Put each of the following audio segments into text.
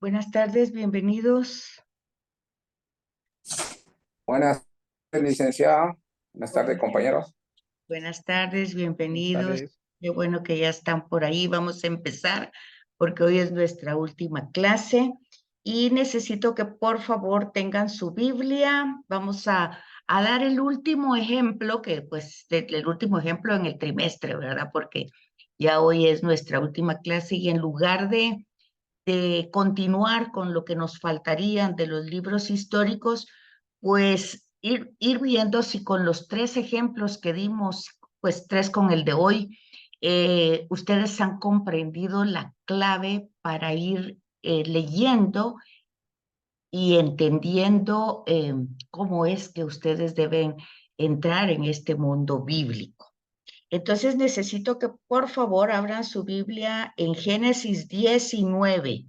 Buenas tardes, bienvenidos. Buenas tardes, licenciada. Buenas tardes, Buenas, compañeros. buenas tardes, Buenas bienvenidos. tardes. Qué bueno que ya están por ahí. Vamos a empezar porque hoy es nuestra última clase y necesito que por favor tengan su Biblia. Vamos a dar el último ejemplo, que pues el último ejemplo en el trimestre, ¿verdad? Porque ya hoy es nuestra última clase y en lugar de continuar con lo que nos faltarían de los libros históricos, pues ir viendo si con los tres ejemplos que dimos, pues tres con el de hoy, ustedes han comprendido la clave para ir leyendo y entendiendo cómo es que ustedes deben entrar en este mundo bíblico. Entonces necesito que por favor abran su Biblia en Génesis 19.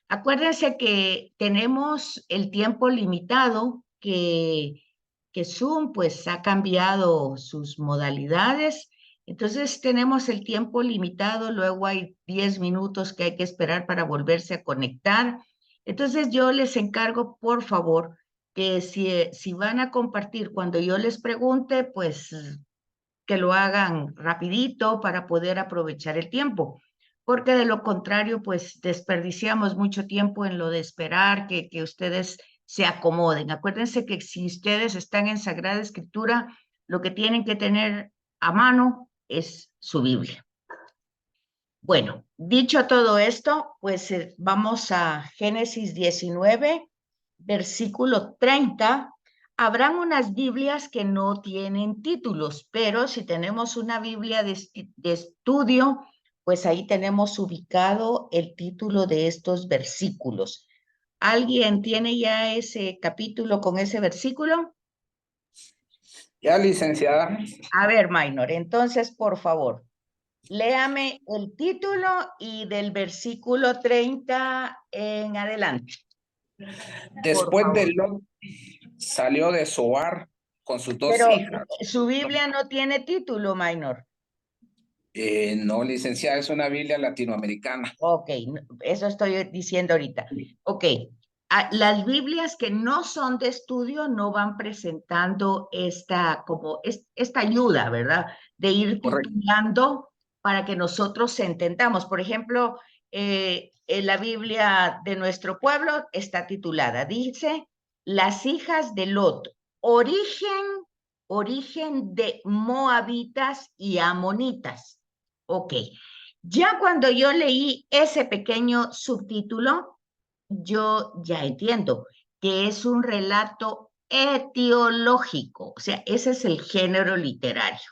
Acuérdense que tenemos el tiempo limitado, que Zoom pues ha cambiado sus modalidades, entonces tenemos el tiempo limitado, luego hay 10 minutos que hay que esperar para volverse a conectar. Entonces yo les encargo, por favor, que si van a compartir cuando yo les pregunte, pues que lo hagan rapidito para poder aprovechar el tiempo, porque de lo contrario, pues desperdiciamos mucho tiempo en lo de esperar que ustedes se acomoden. Acuérdense que si ustedes están en Sagrada Escritura, lo que tienen que tener a mano es su Biblia. Bueno, dicho todo esto, pues vamos a Génesis 19, versículo 30. Habrán unas Biblias que no tienen títulos, pero si tenemos una Biblia de estudio, pues ahí tenemos ubicado el título de estos versículos. ¿Alguien tiene ya ese capítulo con ese versículo? Ya, licenciada. A ver, Minor, entonces, por favor, léame el título y del versículo 30 en adelante, por Después de favor. Lot, salió de Zoar con sus dos Pero hijas. su Biblia no tiene título, Minor. No, licenciada, es una Biblia latinoamericana. Ok, eso estoy diciendo ahorita. Ok, las Biblias que no son de estudio no van presentando esta ayuda, ¿verdad? De ir Correcto. titulando para que nosotros entendamos. Por ejemplo, en la Biblia de nuestro pueblo está titulada, dice, Las hijas de Lot, origen de moabitas y amonitas. Ok, ya cuando yo leí ese pequeño subtítulo, yo ya entiendo que es un relato etiológico, o sea, ese es el género literario.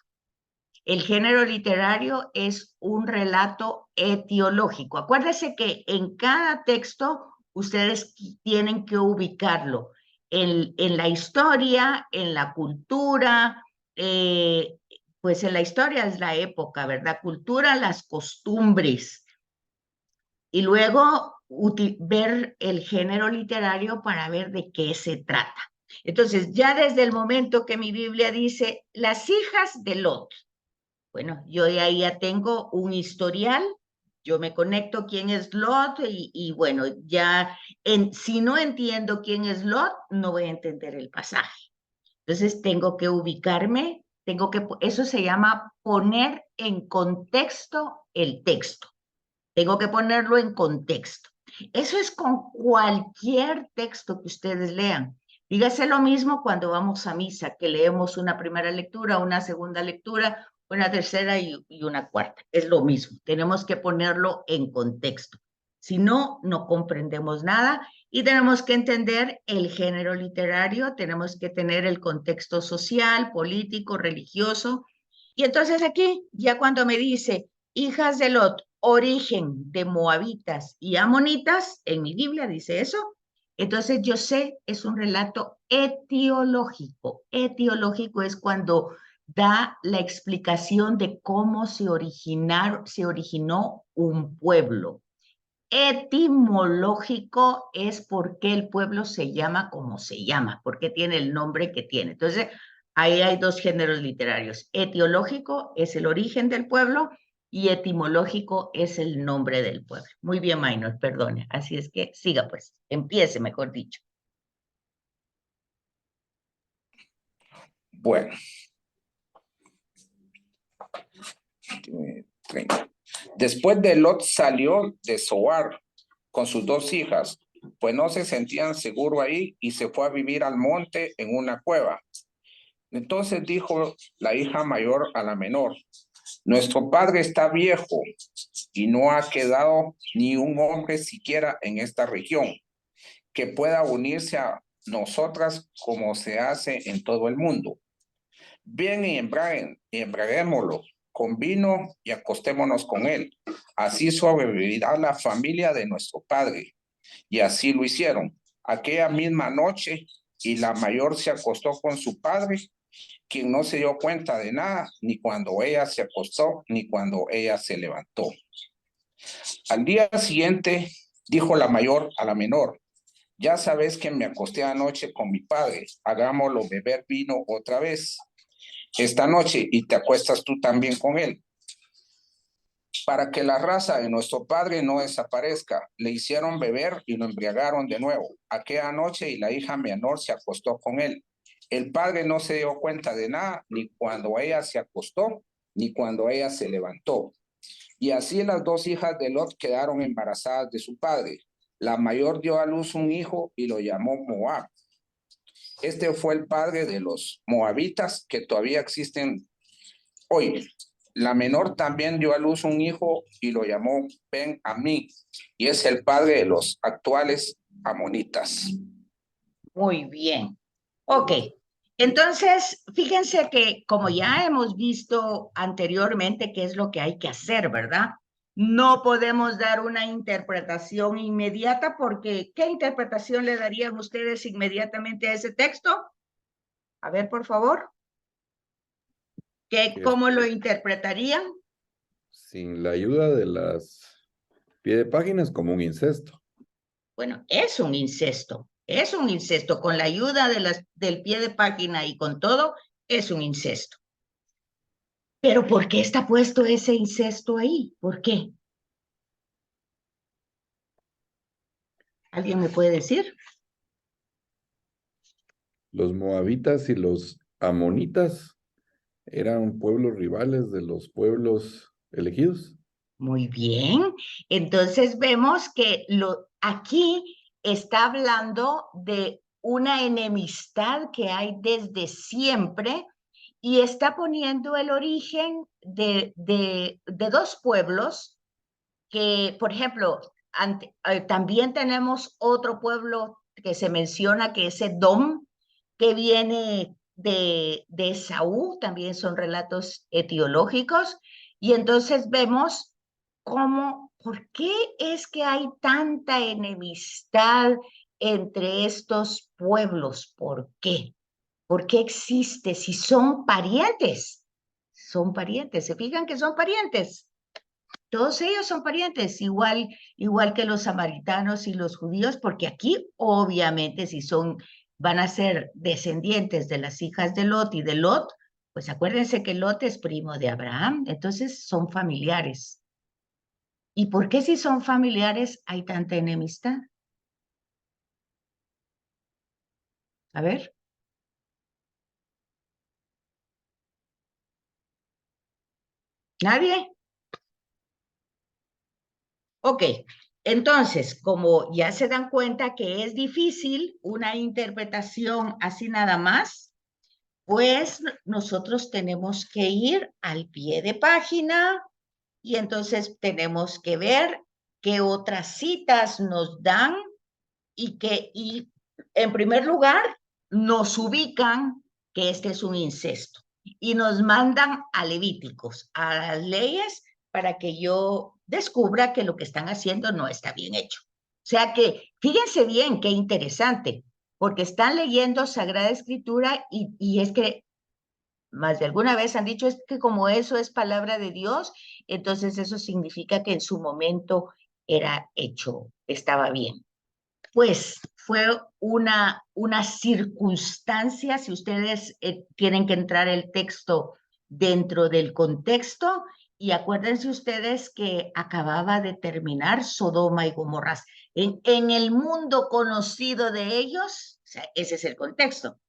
El género literario es un relato etiológico. Acuérdense que en cada texto ustedes tienen que ubicarlo en la historia, en la cultura, pues en la historia es la época, ¿verdad? Cultura, las costumbres, y luego ver el género literario para ver de qué se trata. Entonces, ya desde el momento que mi Biblia dice las hijas de Lot, bueno, yo ahí ya tengo un historial, yo me conecto quién es Lot y bueno, ya si no entiendo quién es Lot, no voy a entender el pasaje. Entonces tengo que ubicarme, eso se llama poner en contexto el texto. Tengo que ponerlo en contexto. Eso es con cualquier texto que ustedes lean. Dígase lo mismo cuando vamos a misa, que leemos una primera lectura, una segunda lectura, una tercera y una cuarta. Es lo mismo, tenemos que ponerlo en contexto. Si no, no comprendemos nada y tenemos que entender el género literario, tenemos que tener el contexto social, político, religioso. Y entonces aquí, ya cuando me dice, hijas de Lot, origen de moabitas y amonitas, en mi Biblia dice eso, entonces yo sé, es un relato etiológico. Etiológico es cuando da la explicación de cómo se originó un pueblo. Etimológico es por qué el pueblo se llama como se llama, por qué tiene el nombre que tiene. Entonces, ahí hay dos géneros literarios. Etiológico es el origen del pueblo y etimológico es el nombre del pueblo. Muy bien, Minor, perdone. Así es que siga pues, empiece, mejor dicho. Bueno, después de Lot salió de Zoar con sus 2 hijas, pues no se sentían seguros ahí y se fue a vivir al monte en una cueva. Entonces dijo la hija mayor a la menor: nuestro padre está viejo y no ha quedado ni un hombre siquiera en esta región que pueda unirse a nosotras como se hace en todo el mundo. Bien, y embraguémoslo con vino y acostémonos con él. Así sobrevivirá la familia de nuestro padre. Y así lo hicieron. Aquella misma noche, y la mayor se acostó con su padre, quien no se dio cuenta de nada, ni cuando ella se acostó, ni cuando ella se levantó. Al día siguiente, dijo la mayor a la menor: ya sabes que me acosté anoche con mi padre, hagámoslo beber vino otra vez esta noche y te acuestas tú también con él, para que la raza de nuestro padre no desaparezca. Le hicieron beber y lo embriagaron de nuevo aquella noche, y la hija menor se acostó con él. El padre no se dio cuenta de nada, ni cuando ella se acostó, ni cuando ella se levantó. Y así las 2 hijas de Lot quedaron embarazadas de su padre. La mayor dio a luz un hijo y lo llamó Moab. Este fue el padre de los moabitas que todavía existen hoy. La menor también dio a luz un hijo y lo llamó Ben-Ammi, y es el padre de los actuales amonitas. Muy bien. Ok. Entonces, fíjense que como ya hemos visto anteriormente qué es lo que hay que hacer, ¿verdad? No podemos dar una interpretación inmediata porque ¿qué interpretación le darían ustedes inmediatamente a ese texto? A ver, por favor. ¿Cómo lo interpretarían? Sin la ayuda de las pie de páginas, como un incesto. Bueno, es un incesto. Es un incesto. Con la ayuda del pie de página y con todo, es un incesto. Pero ¿por qué está puesto ese incesto ahí? ¿Por qué? ¿Alguien me puede decir? Los moabitas y los amonitas eran pueblos rivales de los pueblos elegidos. Muy bien. Entonces vemos que aquí está hablando de una enemistad que hay desde siempre y está poniendo el origen de 2 pueblos que, por ejemplo, también tenemos otro pueblo que se menciona que es Edom, que viene de Esaú, también son relatos etiológicos, y entonces vemos por qué es que hay tanta enemistad entre estos pueblos, ¿por qué? ¿Por qué existe? Si son parientes, ¿se fijan que son parientes? Todos ellos son parientes, igual que los samaritanos y los judíos, porque aquí obviamente si van a ser descendientes de las hijas de Lot y de Lot, pues acuérdense que Lot es primo de Abraham, entonces son familiares. ¿Y por qué si son familiares hay tanta enemistad? A ver. ¿Nadie? Ok, entonces, como ya se dan cuenta que es difícil una interpretación así nada más, pues nosotros tenemos que ir al pie de página y entonces tenemos que ver qué otras citas nos dan y en primer lugar nos ubican que este es un incesto y nos mandan a Levíticos, a las leyes, para que yo descubra que lo que están haciendo no está bien hecho. O sea que fíjense bien qué interesante, porque están leyendo Sagrada Escritura y es que más de alguna vez han dicho es que como eso es palabra de Dios, entonces eso significa que en su momento era hecho, estaba bien. Pues fue una circunstancia, si ustedes tienen que entrar el texto dentro del contexto, y acuérdense ustedes que acababa de terminar Sodoma y Gomorra. En el mundo conocido de ellos, o sea, ese es el contexto.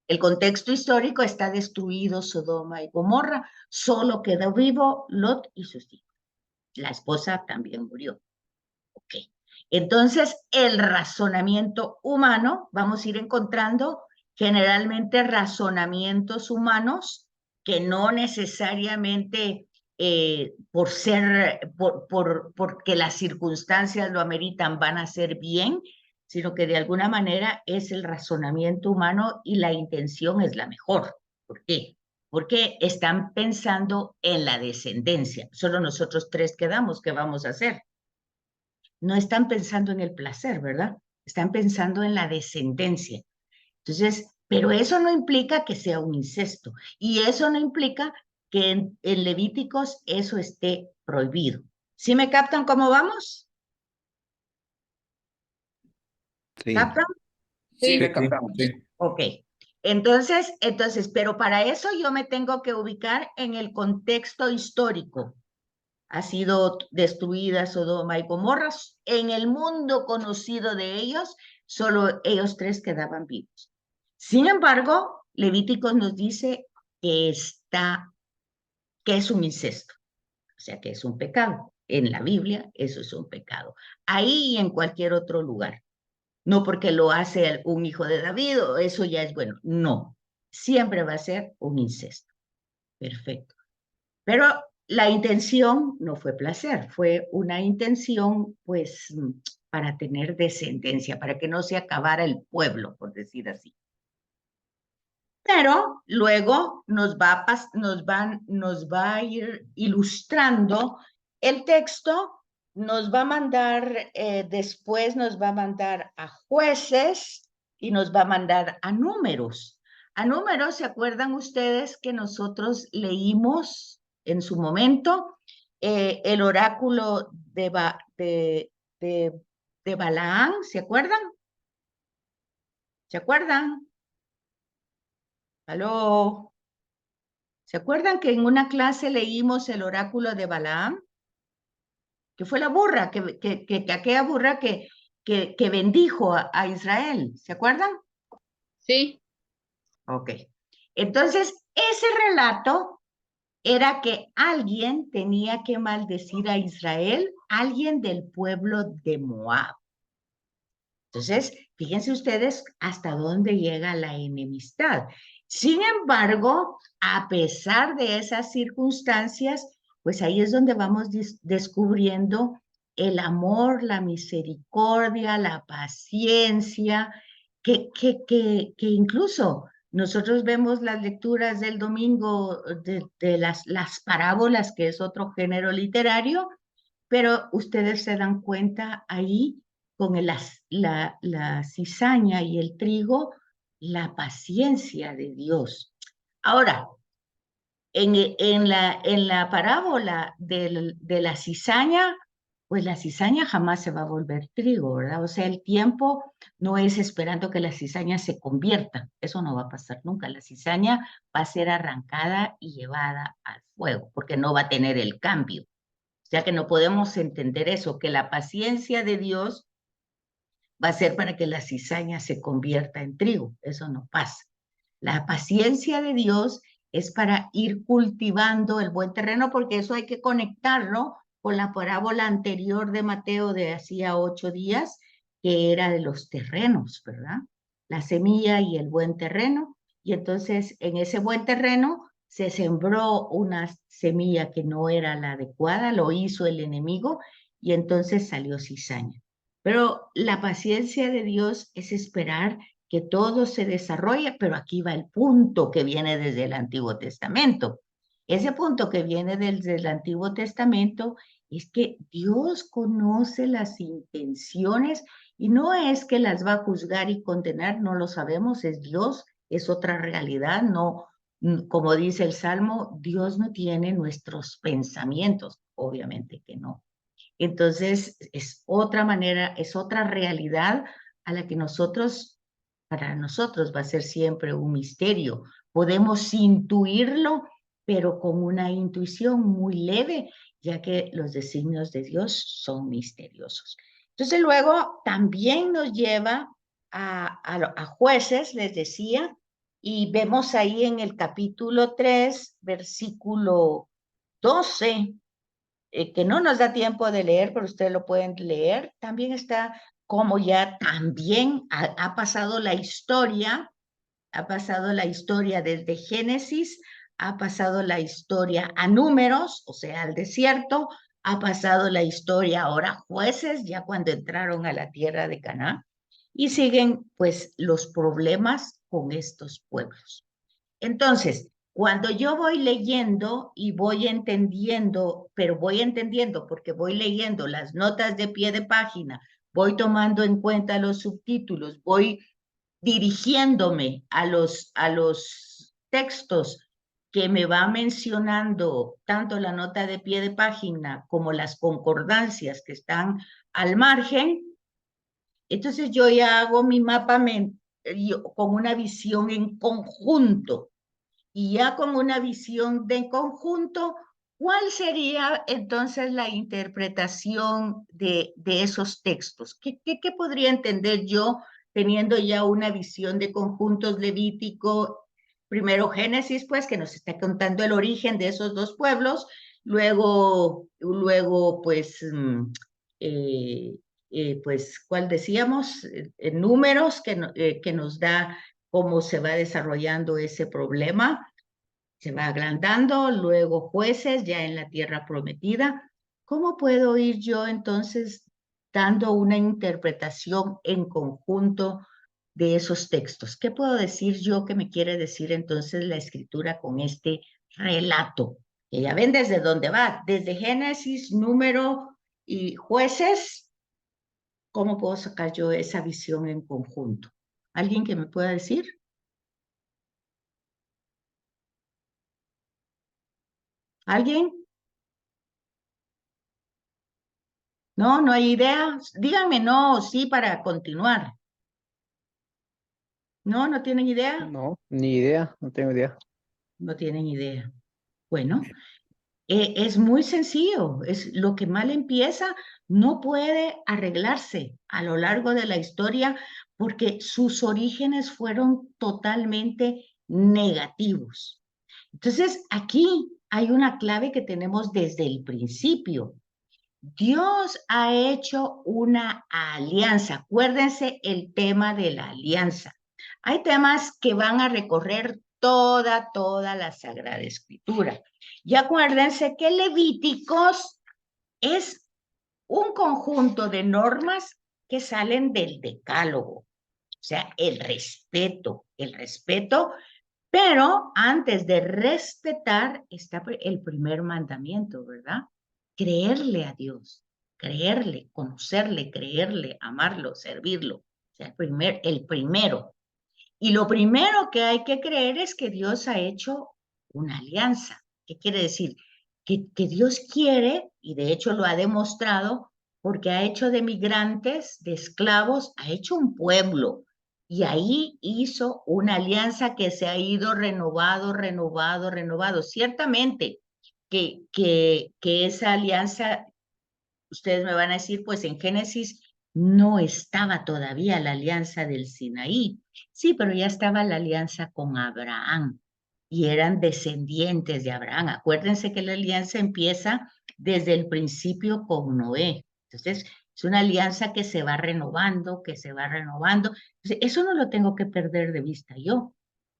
El contexto histórico está destruido Sodoma y Gomorra, solo quedó vivo Lot y sus hijos. La esposa también murió. Ok. Entonces, el razonamiento humano, vamos a ir encontrando generalmente razonamientos humanos que no necesariamente porque las circunstancias lo ameritan van a ser bien, sino que de alguna manera es el razonamiento humano y la intención es la mejor. ¿Por qué? Porque están pensando en la descendencia. Solo nosotros tres quedamos, ¿qué vamos a hacer? No están pensando en el placer, ¿verdad? Están pensando en la descendencia. Entonces, pero eso no implica que sea un incesto y eso no implica que en Levíticos eso esté prohibido. ¿Sí me captan cómo vamos? Sí. ¿Captan? Sí, Sí, le captamos. sí. Ok. Entonces, pero para eso yo me tengo que ubicar en el contexto histórico. Ha sido destruida Sodoma y Gomorra. En el mundo conocido de ellos, solo ellos tres quedaban vivos. Sin embargo, Levíticos nos dice que es un incesto, o sea, que es un pecado. En la Biblia, eso es un pecado. Ahí y en cualquier otro lugar. No porque lo hace un hijo de David, o eso ya es bueno. No, siempre va a ser un incesto. Perfecto. Pero la intención no fue placer, fue una intención, pues, para tener descendencia, para que no se acabara el pueblo, por decir así. Pero luego nos va a ir ilustrando el texto, nos va a mandar, después nos va a mandar a Jueces y nos va a mandar a Números. A Números, ¿se acuerdan ustedes que nosotros leímos en su momento el oráculo de Balaán? ¿Se acuerdan? ¿Se acuerdan? ¿Aló? ¿Se acuerdan que en una clase leímos el oráculo de Balaam? Que fue la burra, aquella burra que bendijo a Israel. ¿Se acuerdan? Sí. Ok. Entonces, ese relato era que alguien tenía que maldecir a Israel, alguien del pueblo de Moab. Entonces, fíjense ustedes hasta dónde llega la enemistad. Sin embargo, a pesar de esas circunstancias, pues ahí es donde vamos descubriendo el amor, la misericordia, la paciencia, que incluso nosotros vemos las lecturas del domingo de las parábolas, que es otro género literario, pero ustedes se dan cuenta ahí con la cizaña y el trigo, la paciencia de Dios. Ahora, en la parábola de la cizaña, pues la cizaña jamás se va a volver trigo, ¿verdad? O sea, el tiempo no es esperando que la cizaña se convierta, eso no va a pasar nunca. La cizaña va a ser arrancada y llevada al fuego, porque no va a tener el cambio. O sea que no podemos entender eso, que la paciencia de Dios va a ser para que la cizaña se convierta en trigo. Eso no pasa. La paciencia de Dios es para ir cultivando el buen terreno, porque eso hay que conectarlo con la parábola anterior de Mateo de hacía 8 días, que era de los terrenos, ¿verdad? La semilla y el buen terreno. Y entonces en ese buen terreno se sembró una semilla que no era la adecuada, lo hizo el enemigo y entonces salió cizaña. Pero la paciencia de Dios es esperar que todo se desarrolle, pero aquí va el punto que viene desde el Antiguo Testamento. Ese punto que viene desde el Antiguo Testamento es que Dios conoce las intenciones y no es que las va a juzgar y condenar, no lo sabemos, es Dios, es otra realidad, no, como dice el Salmo, Dios no tiene nuestros pensamientos, obviamente que no. Entonces, es otra manera, es otra realidad a la que para nosotros va a ser siempre un misterio. Podemos intuirlo, pero con una intuición muy leve, ya que los designios de Dios son misteriosos. Entonces luego también nos lleva a jueces, les decía, y vemos ahí en el capítulo 3, versículo 12, que no nos da tiempo de leer, pero ustedes lo pueden leer. También está como ya también ha pasado la historia desde Génesis, ha pasado la historia a Números, o sea, al desierto, ha pasado la historia ahora a Jueces, ya cuando entraron a la tierra de Canaán, y siguen pues los problemas con estos pueblos. Entonces, cuando yo voy leyendo y voy entendiendo, pero voy entendiendo porque voy leyendo las notas de pie de página, voy tomando en cuenta los subtítulos, voy dirigiéndome a los textos que me va mencionando tanto la nota de pie de página como las concordancias que están al margen, entonces yo ya hago mi mapa con una visión en conjunto. Y ya con una visión de conjunto, ¿cuál sería entonces la interpretación de esos textos? ¿Qué podría entender yo teniendo ya una visión de conjuntos Levítico, primero Génesis, pues, que nos está contando el origen de esos dos pueblos, luego pues, pues, ¿cuál decíamos? Números que nos da cómo se va desarrollando ese problema, se va agrandando, luego jueces ya en la tierra prometida. ¿Cómo puedo ir yo entonces dando una interpretación en conjunto de esos textos? ¿Qué puedo decir yo que me quiere decir entonces la escritura con este relato? Que ya ven desde dónde va, desde Génesis, Número y Jueces. ¿Cómo puedo sacar yo esa visión en conjunto? ¿Alguien que me pueda decir? ¿Alguien? No, no hay idea. Díganme no o sí para continuar. No, no tienen idea. No, ni idea, no tengo idea. No tienen idea. Bueno, es muy sencillo. Es lo que mal empieza, no puede arreglarse a lo largo de la historia porque sus orígenes fueron totalmente negativos. Entonces, aquí hay una clave que tenemos desde el principio. Dios ha hecho una alianza. Acuérdense el tema de la alianza. Hay temas que van a recorrer toda la Sagrada Escritura. Y acuérdense que Levíticos es un conjunto de normas que salen del decálogo. O sea, el respeto, pero antes de respetar está el primer mandamiento, ¿verdad? Creerle a Dios, creerle, conocerle, creerle, amarlo, servirlo. O sea, el primero. Y lo primero que hay que creer es que Dios ha hecho una alianza. ¿Qué quiere decir? Que Dios quiere, y de hecho lo ha demostrado, porque ha hecho de migrantes, de esclavos, ha hecho un pueblo. Y ahí hizo una alianza que se ha ido renovado. Ciertamente que esa alianza, ustedes me van a decir, pues en Génesis no estaba todavía la alianza del Sinaí. Sí, pero ya estaba la alianza con Abraham y eran descendientes de Abraham. Acuérdense que la alianza empieza desde el principio con Noé. Entonces, es una alianza que se va renovando, que se va renovando. Entonces, eso no lo tengo que perder de vista yo.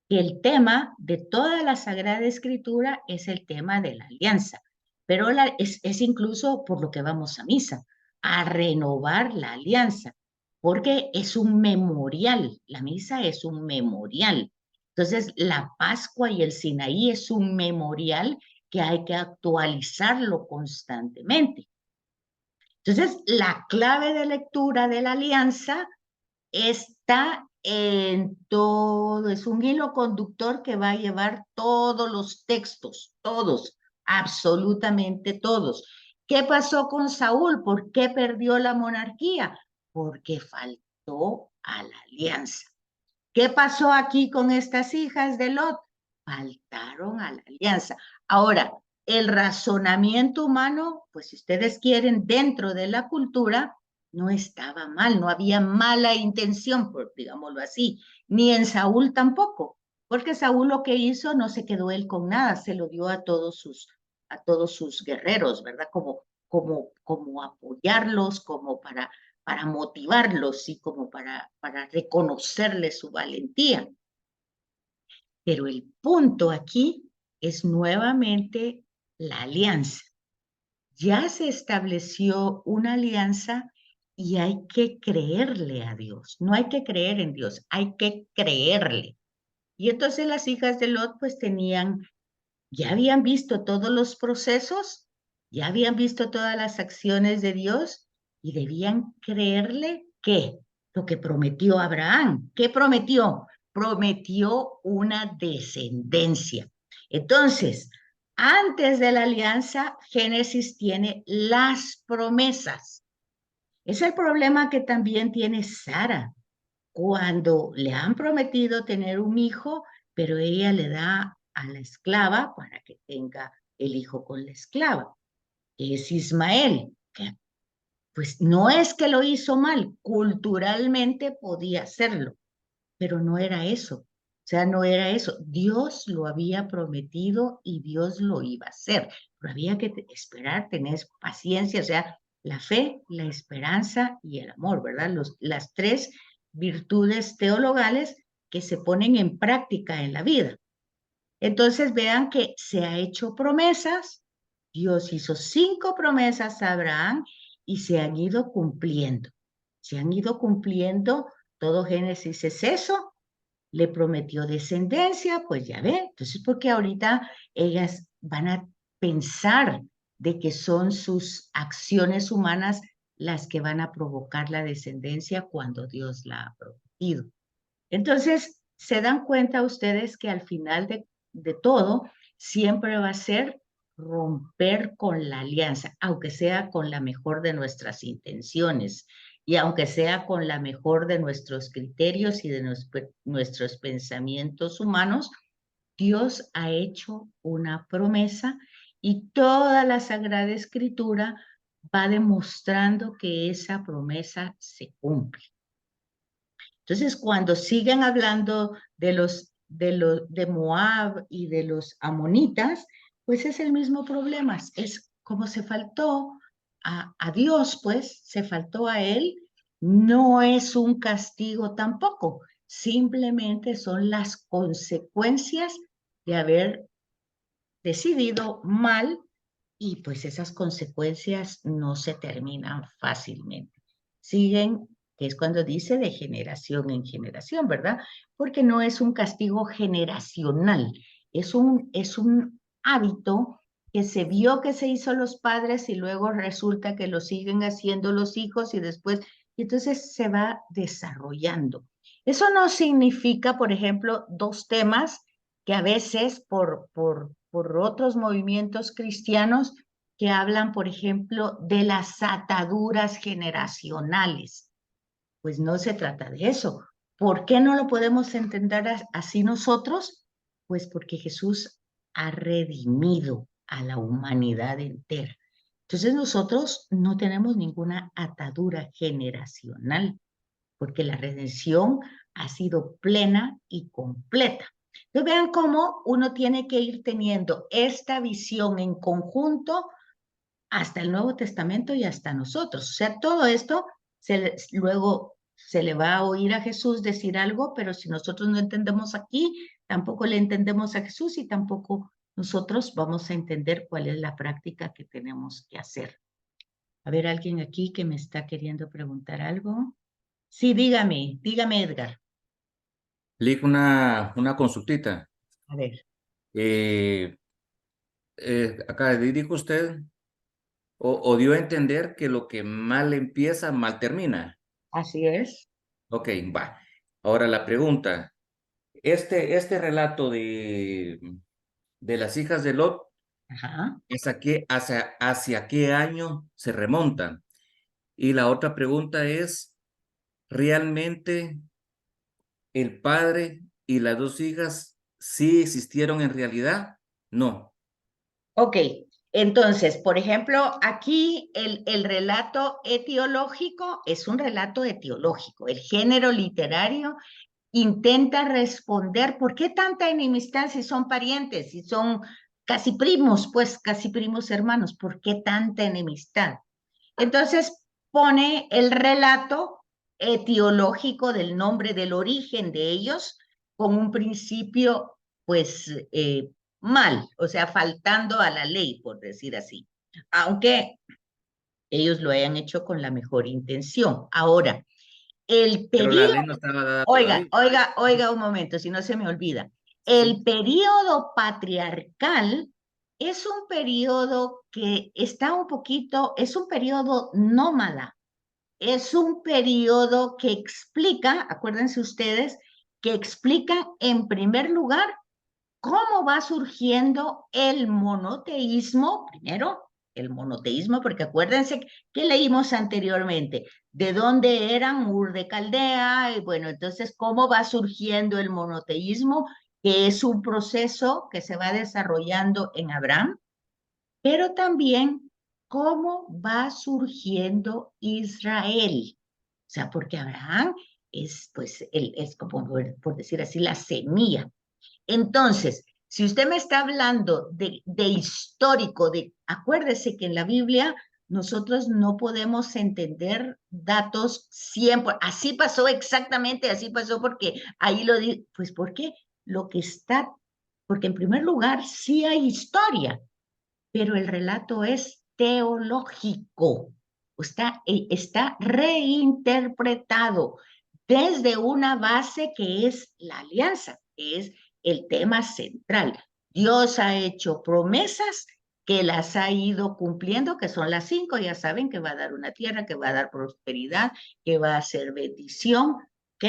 El tema de toda la Sagrada Escritura es el tema de la alianza, pero es incluso por lo que vamos a misa, a renovar la alianza, porque es un memorial, la misa es un memorial. Entonces, la Pascua y el Sinaí es un memorial que hay que actualizarlo constantemente. Entonces, la clave de lectura de la alianza está en todo, es un hilo conductor que va a llevar todos los textos, todos, absolutamente todos. ¿Qué pasó con Saúl? ¿Por qué perdió la monarquía? Porque faltó a la alianza. ¿Qué pasó aquí con estas hijas de Lot? faltaron a la alianza. Ahora, el razonamiento humano, pues si ustedes quieren, dentro de la cultura, no estaba mal, no había mala intención, por, digámoslo así, ni en Saúl tampoco, porque Saúl lo que hizo no se quedó él con nada, se lo dio a todos sus guerreros, ¿verdad? Como apoyarlos, como para motivarlos y como para reconocerles su valentía. Pero el punto aquí es nuevamente la alianza. Ya se estableció una alianza y hay que creerle a Dios. No hay que creer en Dios, hay que creerle. Y entonces las hijas de Lot pues ya habían visto todos los procesos, ya habían visto todas las acciones de Dios y debían creerle que lo que prometió Abraham. ¿Qué prometió? Prometió una descendencia. Entonces, antes de la alianza, Génesis tiene las promesas. Es el problema que también tiene Sara. Cuando le han prometido tener un hijo, pero ella le da a la esclava para que tenga el hijo con la esclava, que es Ismael, que pues no es que lo hizo mal, culturalmente podía hacerlo, pero no era eso. O sea, no era eso. Dios lo había prometido y Dios lo iba a hacer. Pero había que esperar, tener paciencia, o sea, la fe, la esperanza y el amor, ¿verdad? Las tres virtudes teologales que se ponen en práctica en la vida. Entonces vean que se ha hecho promesas. Dios hizo 5 promesas a Abraham y se han ido cumpliendo. Se han ido cumpliendo. Todo Génesis es eso. Le prometió descendencia, pues ya ve. Entonces, porque ahorita ellas van a pensar de que son sus acciones humanas las que van a provocar la descendencia cuando Dios la ha prometido. Entonces, se dan cuenta ustedes que al final de todo, siempre va a ser romper con la alianza, aunque sea con la mejor de nuestras intenciones y aunque sea con la mejor de nuestros criterios y de nuestros pensamientos humanos. Dios ha hecho una promesa y toda la Sagrada Escritura va demostrando que esa promesa se cumple. Entonces, cuando siguen hablando de Moab y de los amonitas, pues es el mismo problema. Es como se faltó a Dios, pues se faltó a él. No es un castigo tampoco, simplemente son las consecuencias de haber decidido mal y pues esas consecuencias no se terminan fácilmente. Siguen, que es cuando dice de generación en generación, ¿verdad? Porque no es un castigo generacional, es un hábito que se vio que se hizo los padres y luego resulta que lo siguen haciendo los hijos y después, y entonces se va desarrollando. Eso no significa, por ejemplo, 2 temas que a veces por otros movimientos cristianos que hablan, por ejemplo, de las ataduras generacionales. Pues no se trata de eso. ¿Por qué no lo podemos entender así nosotros? Pues porque Jesús ha redimido a la humanidad entera. Entonces nosotros no tenemos ninguna atadura generacional, porque la redención ha sido plena y completa. Entonces vean cómo uno tiene que ir teniendo esta visión en conjunto hasta el Nuevo Testamento y hasta nosotros. O sea, todo esto luego se le va a oír a Jesús decir algo, pero si nosotros no entendemos aquí, tampoco le entendemos a Jesús y tampoco nosotros vamos a entender cuál es la práctica que tenemos que hacer. A ver, alguien aquí que me está queriendo preguntar algo. Sí, dígame Edgar. Lick, una consultita. A ver. Acá dijo usted, o dio a entender que lo que mal empieza, mal termina. Así es. Ok, va. Ahora la pregunta, este relato de las hijas de Lot, Ajá. ¿hacia qué año se remontan? Y la otra pregunta es, ¿realmente el padre y las 2 hijas ¿sí existieron en realidad? No. Ok, entonces, por ejemplo, aquí el relato etiológico es un relato etiológico. El género literario intenta responder por qué tanta enemistad si son parientes, si son casi primos, pues casi primos hermanos, ¿por qué tanta enemistad? Entonces pone el relato etiológico del nombre, del origen de ellos, con un principio, pues, mal, o sea, faltando a la ley, por decir así, aunque ellos lo hayan hecho con la mejor intención. Ahora, el Pero la periodo, ley no estaba dada oiga, todavía. oiga, oiga un momento, si no se me olvida. Sí, sí. El periodo patriarcal es un periodo que está un poquito, es un periodo nómada, es un periodo que explica, acuérdense ustedes, que explica en primer lugar cómo va surgiendo el monoteísmo, primero el monoteísmo, porque acuérdense que leímos anteriormente, de dónde eran Ur de Caldea, y bueno, entonces cómo va surgiendo el monoteísmo, que es un proceso que se va desarrollando en Abraham, pero también cómo va surgiendo Israel. O sea, porque Abraham es, pues, es como por decir así, la semilla. Entonces, si usted me está hablando de histórico, acuérdese que en la Biblia nosotros no podemos entender datos siempre, así pasó exactamente, así pasó porque ahí lo di, pues ¿por qué? Lo que está, porque en primer lugar sí hay historia, pero el relato es teológico, está reinterpretado desde una base que es la alianza, que es el tema central. Dios ha hecho promesas que las ha ido cumpliendo, que son las 5, ya saben que va a dar una tierra, que va a dar prosperidad, que va a ser bendición, ¿ok?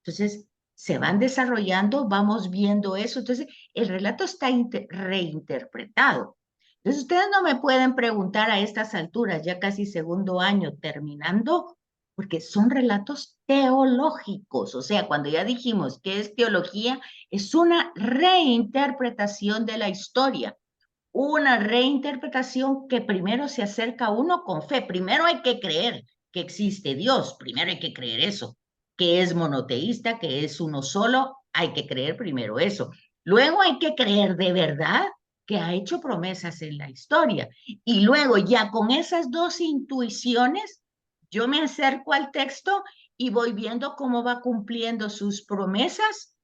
Entonces, se van desarrollando, vamos viendo eso, entonces el relato está reinterpretado. Entonces, ustedes no me pueden preguntar a estas alturas, ya casi segundo año terminando, porque son relatos teológicos. O sea, cuando ya dijimos que es teología, es una reinterpretación de la historia, una reinterpretación que primero se acerca a uno con fe. Primero hay que creer que existe Dios, primero hay que creer eso, que es monoteísta, que es uno solo, hay que creer primero eso. Luego hay que creer de verdad que ha hecho promesas en la historia. Y luego ya con esas dos intuiciones, yo me acerco al texto y voy viendo cómo va cumpliendo sus promesas,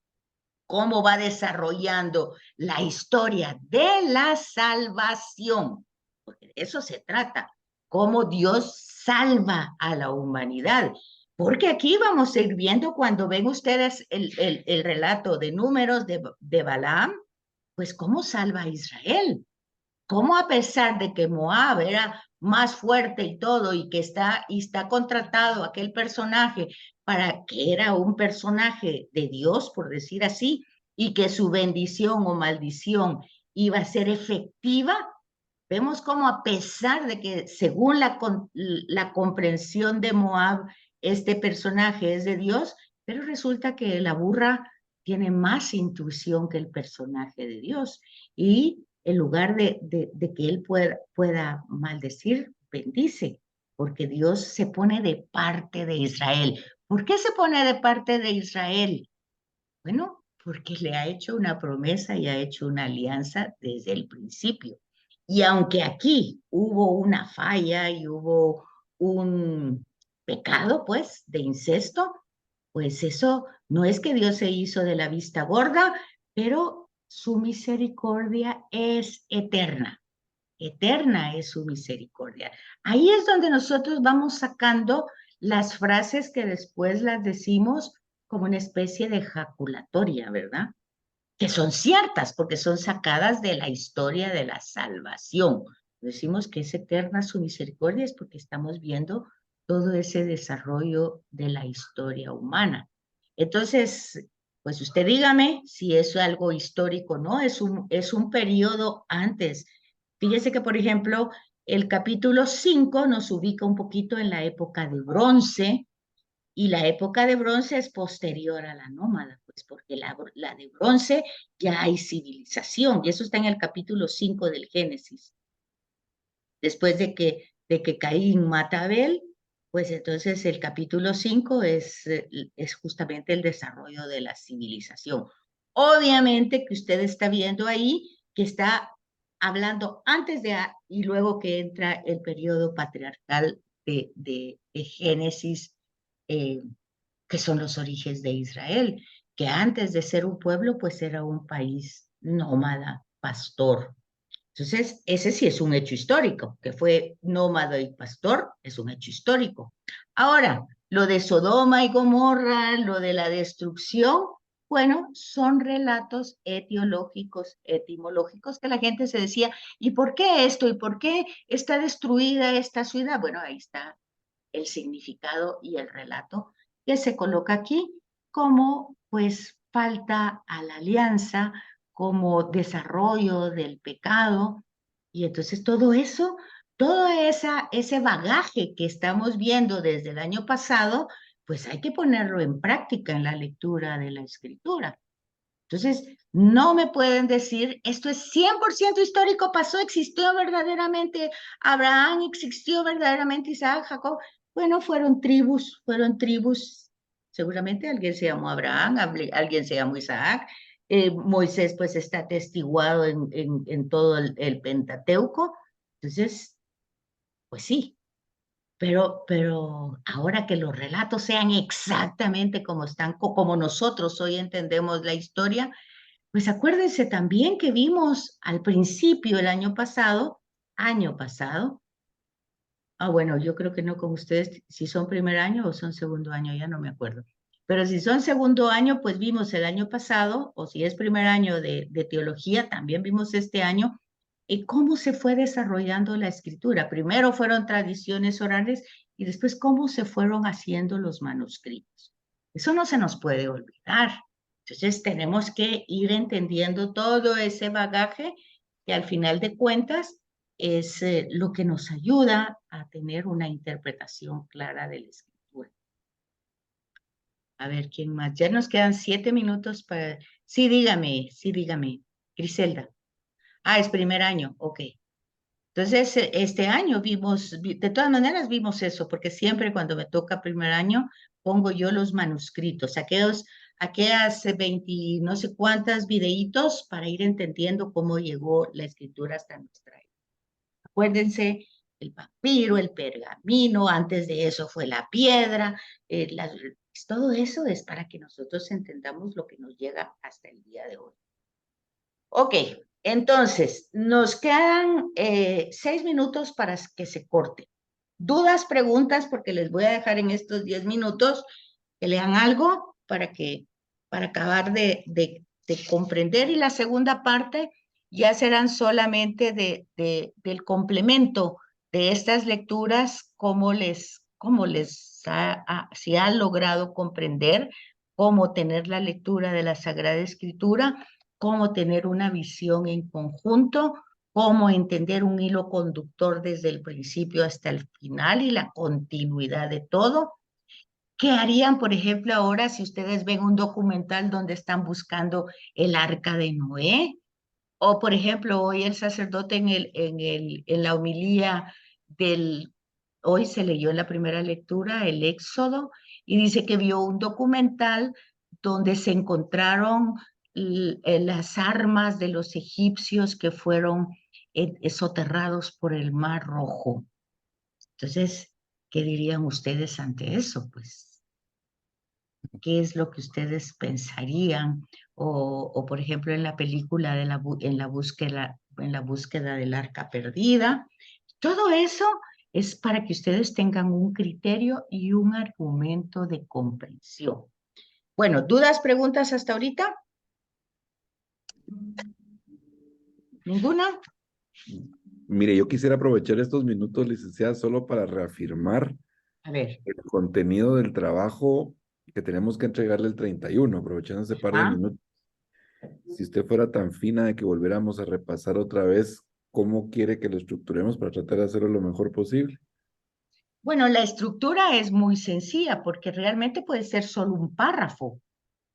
cómo va desarrollando la historia de la salvación, porque de eso se trata, cómo Dios salva a la humanidad. Porque aquí vamos a ir viendo cuando ven ustedes el relato de Números de Balaam, pues cómo salva a Israel, cómo a pesar de que Moab era más fuerte y todo, y que está contratado aquel personaje para que era un personaje de Dios, por decir así, y que su bendición o maldición iba a ser efectiva, vemos cómo a pesar de que según la comprensión de Moab, este personaje es de Dios, pero resulta que la burra tiene más intuición que el personaje de Dios. Y en lugar de que él pueda maldecir, bendice, porque Dios se pone de parte de Israel. ¿Por qué se pone de parte de Israel? Bueno, porque le ha hecho una promesa y ha hecho una alianza desde el principio. Y aunque aquí hubo una falla y hubo un pecado, pues, de incesto, pues eso no es que Dios se hizo de la vista gorda, pero su misericordia es eterna. Eterna es su misericordia. Ahí es donde nosotros vamos sacando las frases que después las decimos como una especie de ejaculatoria, ¿verdad? Que son ciertas porque son sacadas de la historia de la salvación. Decimos que es eterna su misericordia es porque estamos viendo todo ese desarrollo de la historia humana. Entonces, pues usted dígame si es algo histórico, ¿no? Es un periodo antes. Fíjese que, por ejemplo, el capítulo 5 nos ubica un poquito en la época de bronce, Y la época de bronce es posterior a la nómada, pues porque la de bronce ya hay civilización, y eso está en el capítulo 5 del Génesis. Después de que Caín mata a Abel, pues entonces el capítulo 5 es justamente el desarrollo de la civilización. Obviamente que usted está viendo ahí que está hablando antes de y luego que entra el periodo patriarcal de Génesis, que son los orígenes de Israel, que antes de ser un pueblo, pues era un país nómada, pastor. Entonces, ese sí es un hecho histórico, que fue nómada y pastor, es un hecho histórico. Ahora, lo de Sodoma y Gomorra, lo de la destrucción, bueno, son relatos etiológicos, etimológicos, que la gente se decía, ¿y por qué esto? ¿Y por qué está destruida esta ciudad? Bueno, ahí está el significado y el relato que se coloca aquí como pues falta a la alianza, como desarrollo del pecado. Y entonces todo eso, ese bagaje que estamos viendo desde el año pasado, pues hay que ponerlo en práctica en la lectura de la escritura. Entonces, no me pueden decir, esto es 100% histórico, pasó, existió verdaderamente Abraham, existió verdaderamente Isaac, Jacob. Bueno, fueron tribus. Seguramente alguien se llamó Abraham, alguien se llamó Isaac. Moisés pues está atestiguado en todo el Pentateuco. Entonces, pues sí, pero ahora que los relatos sean exactamente como están, como nosotros hoy entendemos la historia, pues acuérdense también que vimos al principio el año pasado, bueno, yo creo que no con ustedes, si son primer año o son segundo año, ya no me acuerdo. Pero si son segundo año, pues vimos el año pasado, o si es primer año de teología, también vimos este año, cómo se fue desarrollando la escritura. Primero fueron tradiciones orales y después cómo se fueron haciendo los manuscritos. Eso no se nos puede olvidar. Entonces tenemos que ir entendiendo todo ese bagaje que al final de cuentas es lo que nos ayuda a tener una interpretación clara de la escritura. A ver, ¿quién más? Ya nos quedan 7 minutos para... Sí, dígame, Griselda. Ah, es primer año, ok. Entonces, este año de todas maneras vimos eso, porque siempre cuando me toca primer año, pongo yo los manuscritos, aquellas 20, no sé cuántas videitos para ir entendiendo cómo llegó la escritura hasta nuestra época. Acuérdense, el papiro, el pergamino, antes de eso fue la piedra, todo eso es para que nosotros entendamos lo que nos llega hasta el día de hoy. Ok, entonces, nos quedan 6 minutos para que se corte. Dudas, preguntas, porque les voy a dejar en estos 10 minutos que lean algo para acabar de comprender, y la segunda parte ya serán solamente del complemento de estas lecturas, si han logrado comprender, cómo tener la lectura de la Sagrada Escritura, cómo tener una visión en conjunto, cómo entender un hilo conductor desde el principio hasta el final y la continuidad de todo. ¿Qué harían, por ejemplo, ahora si ustedes ven un documental donde están buscando el arca de Noé? O, por ejemplo, hoy el sacerdote en la homilía hoy se leyó en la primera lectura el Éxodo, y dice que vio un documental donde se encontraron las armas de los egipcios que fueron soterrados por el Mar Rojo. Entonces, ¿qué dirían ustedes ante eso? Pues, ¿qué es lo que ustedes pensarían? O por ejemplo, en la película en la búsqueda del arca perdida. Todo eso es para que ustedes tengan un criterio y un argumento de comprensión. Bueno, ¿dudas, preguntas hasta ahorita? ¿Ninguna? Mire, yo quisiera aprovechar estos minutos, licenciada, solo para reafirmar A ver. el contenido del trabajo que tenemos que entregarle el 31, aprovechando ese par de minutos. Si usted fuera tan fina de que volviéramos a repasar otra vez cómo quiere que lo estructuremos para tratar de hacerlo lo mejor posible. Bueno, la estructura es muy sencilla porque realmente puede ser solo un párrafo.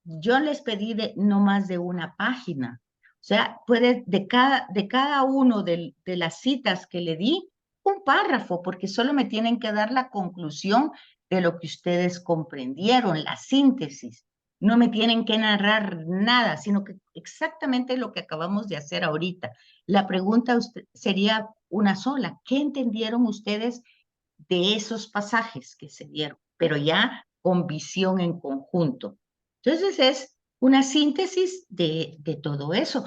Yo les pedí no más de una página. O sea, puede de cada uno de las citas que le di, un párrafo, porque solo me tienen que dar la conclusión de lo que ustedes comprendieron, la síntesis. No me tienen que narrar nada, sino que exactamente lo que acabamos de hacer ahorita. La pregunta sería una sola. ¿Qué entendieron ustedes de esos pasajes que se dieron? Pero ya con visión en conjunto. Entonces es una síntesis de todo eso.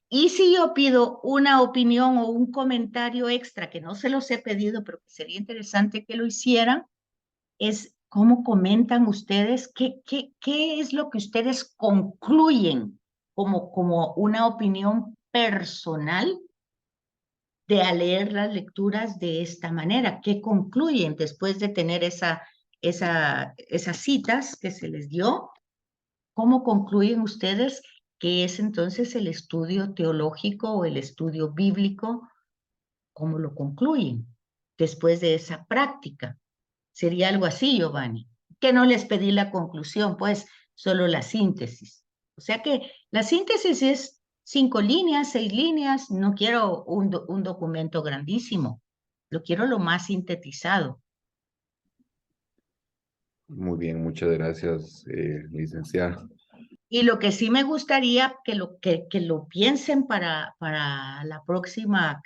Y si yo pido una opinión o un comentario extra, que no se los he pedido, pero que sería interesante que lo hicieran, es cómo comentan ustedes, qué es lo que ustedes concluyen como una opinión personal de a leer las lecturas de esta manera. ¿Qué concluyen después de tener esas citas que se les dio? ¿Cómo concluyen ustedes que es entonces el estudio teológico o el estudio bíblico? ¿Cómo lo concluyen después de esa práctica? Sería algo así, Giovanni, que no les pedí la conclusión, pues solo la síntesis. O sea que la síntesis es 5 líneas, 6 líneas, no quiero un documento grandísimo, lo quiero lo más sintetizado. Muy bien, muchas gracias, licenciada. Y lo que sí me gustaría que lo piensen para la próxima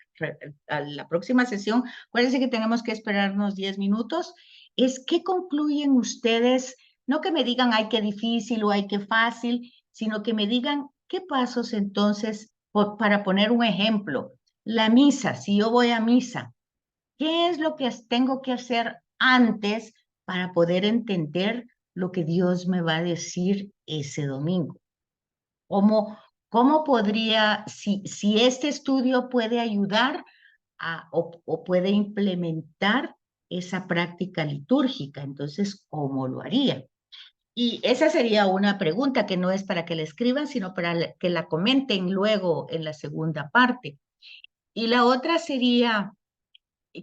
sesión, acuérdense que tenemos que esperarnos 10 minutos, es qué concluyen ustedes, no que me digan, ay, qué difícil o ay, qué fácil, sino que me digan qué pasos entonces, para poner un ejemplo, la misa, si yo voy a misa, ¿qué es lo que tengo que hacer antes para poder entender lo que Dios me va a decir ese domingo? ¿Cómo podría, si este estudio puede ayudar o puede implementar esa práctica litúrgica? Entonces, ¿cómo lo haría? Y esa sería una pregunta que no es para que la escriban, sino para que la comenten luego en la segunda parte. Y la otra sería,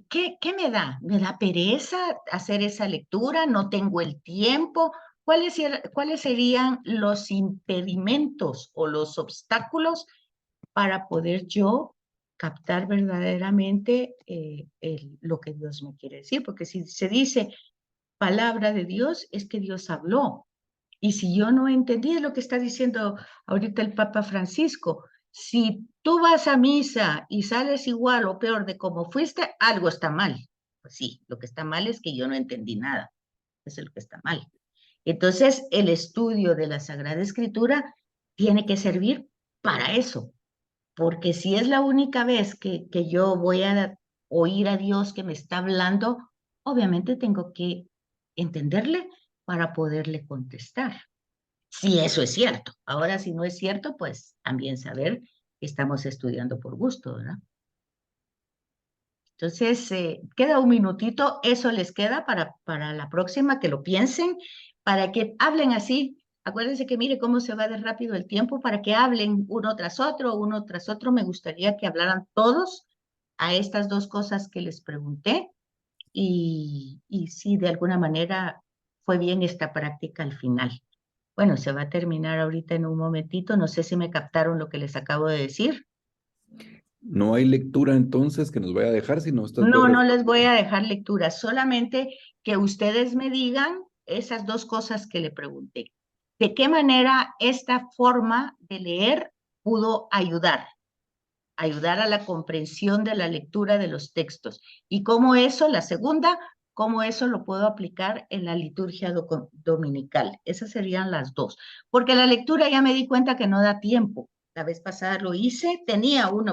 ¿qué me da? ¿Me da pereza hacer esa lectura? ¿No tengo el tiempo? ¿Cuáles serían los impedimentos o los obstáculos para poder yo captar verdaderamente lo que Dios me quiere decir? Porque si se dice palabra de Dios, es que Dios habló. Y si yo no entendí, es lo que está diciendo ahorita el Papa Francisco, si tú vas a misa y sales igual o peor de como fuiste, algo está mal. Pues sí, lo que está mal es que yo no entendí nada. Eso es lo que está mal. Entonces, el estudio de la Sagrada Escritura tiene que servir para eso, porque si es la única vez que yo voy a oír a Dios que me está hablando, obviamente tengo que entenderle para poderle contestar. Si eso es cierto. Ahora, si no es cierto, pues también saber que estamos estudiando por gusto, ¿verdad? Entonces, queda un minutito, eso les queda para la próxima, que lo piensen, para que hablen así. Acuérdense que mire cómo se va de rápido el tiempo, para que hablen uno tras otro, uno tras otro. Me gustaría que hablaran todos a estas dos cosas que les pregunté y si de alguna manera fue bien esta práctica al final. Bueno, se va a terminar ahorita en un momentito. No sé si me captaron lo que les acabo de decir. No hay lectura entonces que nos vaya a dejar, sino estas dos. No les voy a dejar lectura, solamente que ustedes me digan esas dos cosas que le pregunté. ¿De qué manera esta forma de leer pudo ayudar a la comprensión de la lectura de los textos? Y cómo eso, la segunda, cómo eso lo puedo aplicar en la liturgia dominical. Esas serían las dos. Porque la lectura ya me di cuenta que no da tiempo. La vez pasada lo hice, tenía uno